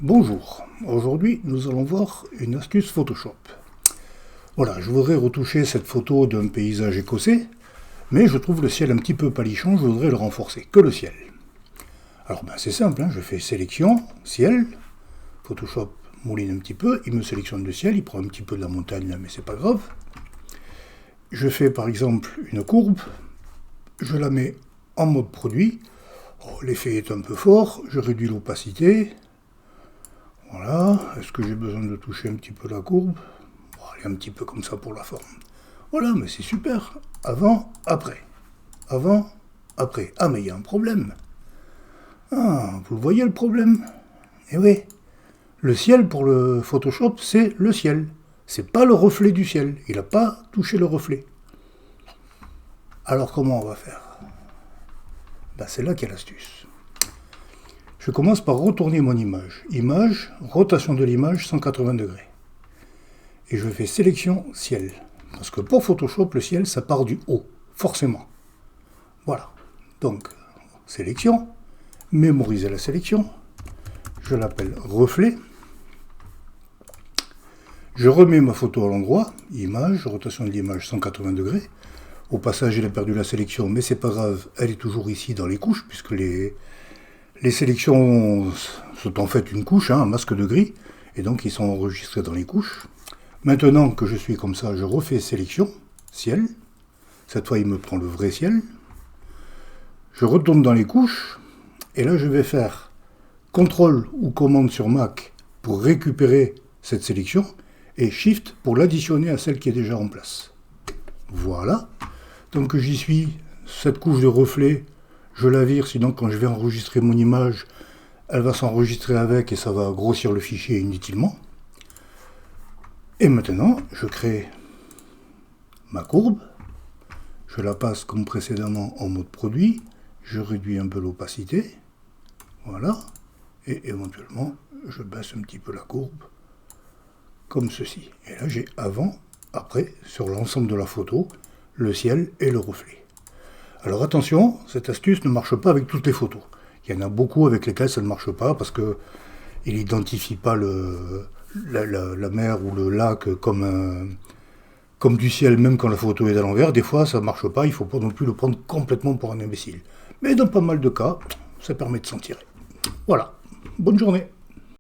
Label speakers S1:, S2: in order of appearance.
S1: Bonjour, aujourd'hui nous allons voir une astuce Photoshop. Voilà, je voudrais retoucher cette photo d'un paysage écossais, mais je trouve le ciel un petit peu palichon, je voudrais le renforcer, que le ciel. Alors c'est simple, je fais sélection, ciel, Photoshop mouline un petit peu, il me sélectionne le ciel, il prend un petit peu de la montagne là, mais c'est pas grave. Je fais par exemple une courbe, je la mets en mode produit, l'effet est un peu fort, je réduis l'opacité. Voilà, est-ce que j'ai besoin de toucher un petit peu la courbe? Allez, un petit peu comme ça pour la forme. Voilà, mais c'est super. Avant, après. Avant, après. Ah, mais il y a un problème. Ah, vous le voyez le problème? Eh oui, le ciel pour le Photoshop, c'est le ciel. C'est pas le reflet du ciel. Il n'a pas touché le reflet. Alors comment on va faire? C'est là qu'est l'astuce. Je commence par retourner mon image. Image, rotation de l'image, 180 degrés. Et je fais sélection ciel. Parce que pour Photoshop, le ciel, ça part du haut, forcément. Voilà. Donc, sélection, mémoriser la sélection. Je l'appelle reflet. Je remets ma photo à l'endroit. Image, rotation de l'image, 180 degrés. Au passage, il a perdu la sélection, mais c'est pas grave, elle est toujours ici dans les couches, puisque les sélections sont en fait une couche, un masque de gris, et donc ils sont enregistrés dans les couches. Maintenant que je suis comme ça, je refais sélection, ciel. Cette fois, il me prend le vrai ciel. Je retourne dans les couches, et là, je vais faire CTRL ou commande sur Mac pour récupérer cette sélection, et SHIFT pour l'additionner à celle qui est déjà en place. Voilà. Donc j'y suis, cette couche de reflet, je la vire, sinon quand je vais enregistrer mon image, elle va s'enregistrer avec et ça va grossir le fichier inutilement. Et maintenant, je crée ma courbe, je la passe comme précédemment en mode produit, je réduis un peu l'opacité, voilà, et éventuellement, je baisse un petit peu la courbe, comme ceci. Et là, j'ai avant, après, sur l'ensemble de la photo, le ciel et le reflet. Alors attention, cette astuce ne marche pas avec toutes les photos. Il y en a beaucoup avec lesquelles ça ne marche pas parce qu'il n'identifie pas la mer ou le lac comme du ciel, même quand la photo est à l'envers. Des fois, ça ne marche pas, il ne faut pas non plus le prendre complètement pour un imbécile. Mais dans pas mal de cas, ça permet de s'en tirer. Voilà, bonne journée.